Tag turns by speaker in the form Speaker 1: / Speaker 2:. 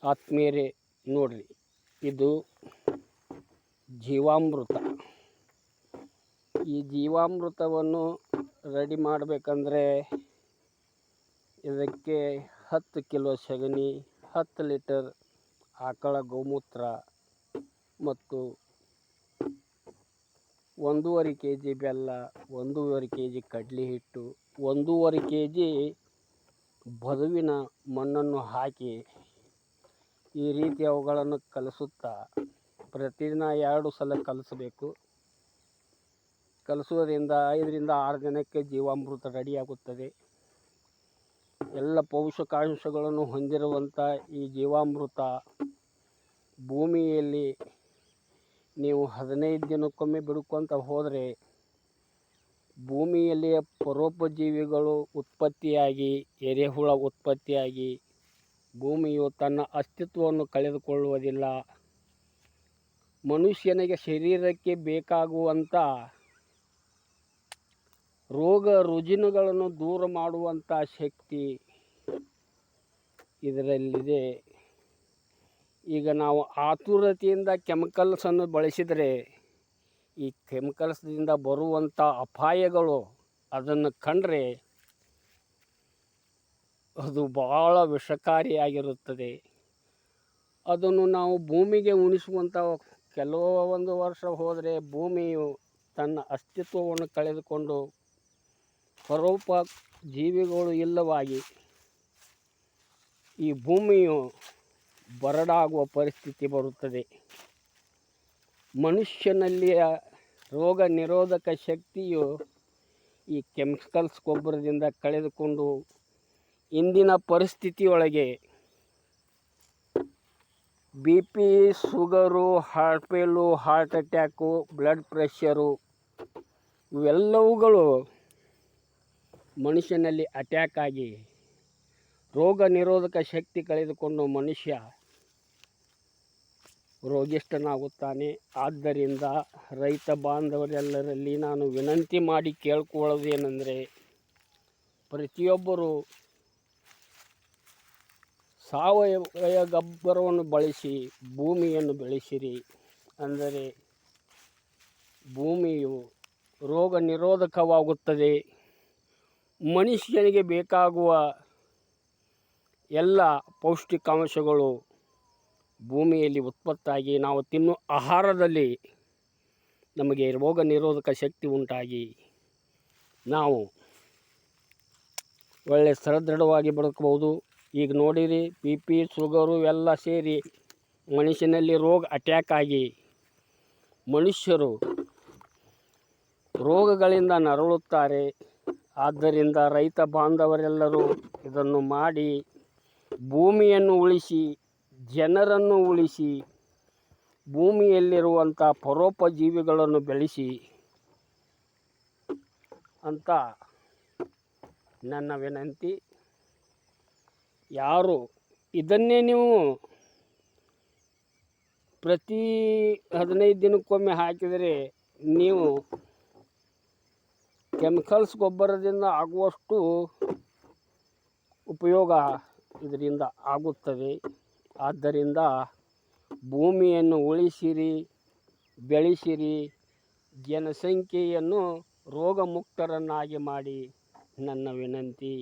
Speaker 1: ಆತ್ಮೀಯರೇ ನೋಡ್ರಿ, ಇದು ಜೀವಾಮೃತ. ಈ ಜೀವಾಮೃತವನ್ನು ರೆಡಿ ಮಾಡಬೇಕಂದ್ರೆ ಇದಕ್ಕೆ 10 ಕಿಲೋ ಸಗಣಿ, 10 ಲೀಟರ್ ಆಕಳ ಗೋಮೂತ್ರ ಮತ್ತು 1.5 kg ಬೆಲ್ಲ, 1.5 kg ಕಡಲೆ ಹಿಟ್ಟು, 1.5 kg ಬದುವಿನ ಮಣ್ಣನ್ನು ಹಾಕಿ ಈ ರೀತಿ ಅವುಗಳನ್ನು ಕಲಸುತ್ತಾ ಪ್ರತಿದಿನ 2 ಸಲ ಕಲಿಸಬೇಕು. ಕಲಿಸುವುದರಿಂದ 5 ರಿಂದ 6 ದಿನಕ್ಕೆ ಜೀವಾಮೃತ ರೆಡಿಯಾಗುತ್ತದೆ. ಎಲ್ಲ ಪೋಷಕಾಂಶಗಳನ್ನು ಹೊಂದಿರುವಂಥ ಈ ಜೀವಾಮೃತ ಭೂಮಿಯಲ್ಲಿ ನೀವು 15 ದಿನಕ್ಕೊಮ್ಮೆ ಬಿಡ್ಕೊತ ಹೋದರೆ ಭೂಮಿಯಲ್ಲಿಯ ಪರೋಪಜೀವಿಗಳು ಉತ್ಪತ್ತಿಯಾಗಿ, ಎರೆಹುಳ ಉತ್ಪತ್ತಿಯಾಗಿ ಭೂಮಿಯು ತನ್ನ ಅಸ್ತಿತ್ವವನ್ನು ಕಳೆದುಕೊಳ್ಳುವುದಿಲ್ಲ. ಮನುಷ್ಯನಿಗೆ ಶರೀರಕ್ಕೆ ಬೇಕಾಗುವಂಥ ರೋಗ ರುಜಿನಗಳನ್ನು ದೂರ ಮಾಡುವಂಥ ಶಕ್ತಿ ಇದರಲ್ಲಿದೆ. ಈಗ ನಾವು ಆತುರತೆಯಿಂದ ಕೆಮಿಕಲ್ಸನ್ನು ಬಳಸಿದರೆ ಈ ಕೆಮಿಕಲ್ಸ್ದಿಂದ ಬರುವಂಥ ಅಪಾಯಗಳು ಅದನ್ನು ಕಂಡರೆ ಅದು ಭಾಳ ವಿಷಕಾರಿಯಾಗಿರುತ್ತದೆ. ಅದನ್ನು ನಾವು ಭೂಮಿಗೆ ಉಣಿಸುವಂಥ ಕೆಲವೊಂದು ವರ್ಷ ಹೋದರೆ ಭೂಮಿಯು ತನ್ನ ಅಸ್ತಿತ್ವವನ್ನು ಕಳೆದುಕೊಂಡು ಪರೋಪ ಜೀವಿಗಳು ಇಲ್ಲವಾಗಿ ಈ ಭೂಮಿಯು ಬರಡಾಗುವ ಪರಿಸ್ಥಿತಿ ಬರುತ್ತದೆ. ಮನುಷ್ಯನಲ್ಲಿಯ ರೋಗ ನಿರೋಧಕ ಶಕ್ತಿಯು ಈ ಕೆಮಿಕಲ್ಸ್ ಗೊಬ್ಬರದಿಂದ ಕಳೆದುಕೊಂಡು ಇಂದಿನ ಪರಿಸ್ಥಿತಿಯೊಳಗೆ BP, sugar, heart fail, heart attack, blood pressure ಇವೆಲ್ಲವುಗಳು ಮನುಷ್ಯನಲ್ಲಿ ಅಟ್ಯಾಕ್ ಆಗಿ ರೋಗ ನಿರೋಧಕ ಶಕ್ತಿ ಕಳೆದುಕೊಂಡು ಮನುಷ್ಯ ರೋಗಿಷ್ಠನಾಗುತ್ತಾನೆ. ಆದ್ದರಿಂದ ರೈತ ಬಾಂಧವರೆಲ್ಲರಲ್ಲಿ ನಾನು ವಿನಂತಿ ಮಾಡಿ ಕೇಳ್ಕೊಳ್ಳೋದೇನೆಂದರೆ, ಪ್ರತಿಯೊಬ್ಬರು ಸಾವಯವ ಗೊಬ್ಬರವನ್ನು ಬಳಸಿ ಭೂಮಿಯನ್ನು ಬೆಳೆಸಿರಿ. ಅಂದರೆ ಭೂಮಿಯು ರೋಗ ನಿರೋಧಕವಾಗುತ್ತದೆ. ಮನುಷ್ಯನಿಗೆ ಬೇಕಾಗುವ ಎಲ್ಲ ಪೌಷ್ಟಿಕಾಂಶಗಳು ಭೂಮಿಯಲ್ಲಿ ಉತ್ಪತ್ತಾಗಿ ನಾವು ತಿನ್ನುವ ಆಹಾರದಲ್ಲಿ ನಮಗೆ ರೋಗ ನಿರೋಧಕ ಶಕ್ತಿ ಉಂಟಾಗಿ ನಾವು ಒಳ್ಳೆಯ ಸದೃಢವಾಗಿ ಬದುಕಬಹುದು. ಈಗ ನೋಡಿರಿ, BP, ಶುಗರು ಎಲ್ಲ ಸೇರಿ ಮನುಷ್ಯನಲ್ಲಿ ರೋಗ ಅಟ್ಯಾಕ್ ಆಗಿ ಮನುಷ್ಯರು ರೋಗಗಳಿಂದ ನರಳುತ್ತಾರೆ. ಆದ್ದರಿಂದ ರೈತ ಬಾಂಧವರೆಲ್ಲರೂ ಇದನ್ನು ಮಾಡಿ ಭೂಮಿಯನ್ನು ಉಳಿಸಿ, ಜನರನ್ನು ಉಳಿಸಿ, ಭೂಮಿಯಲ್ಲಿರುವಂಥ ಪರೋಪಜೀವಿಗಳನ್ನು ಬೆಳೆಸಿ ಅಂತ ನನ್ನ ವಿನಂತಿ. ಯಾರು ಇದನ್ನೇ ನೀವು ಪ್ರತಿ 15 ದಿನಕ್ಕೊಮ್ಮೆ ಹಾಕಿದರೆ ನೀವು ಕೆಮಿಕಲ್ಸ್ ಗೊಬ್ಬರದಿಂದ ಆಗುವಷ್ಟು ಉಪಯೋಗ ಇದರಿಂದ ಆಗುತ್ತದೆ. ಆದ್ದರಿಂದ ಭೂಮಿಯನ್ನು ಉಳಿಸಿರಿ, ಬೆಳೆಸಿರಿ, ಜನಸಂಖ್ಯೆಯನ್ನು ರೋಗಮುಕ್ತರನ್ನಾಗಿ ಮಾಡಿ ನನ್ನ ವಿನಂತಿ.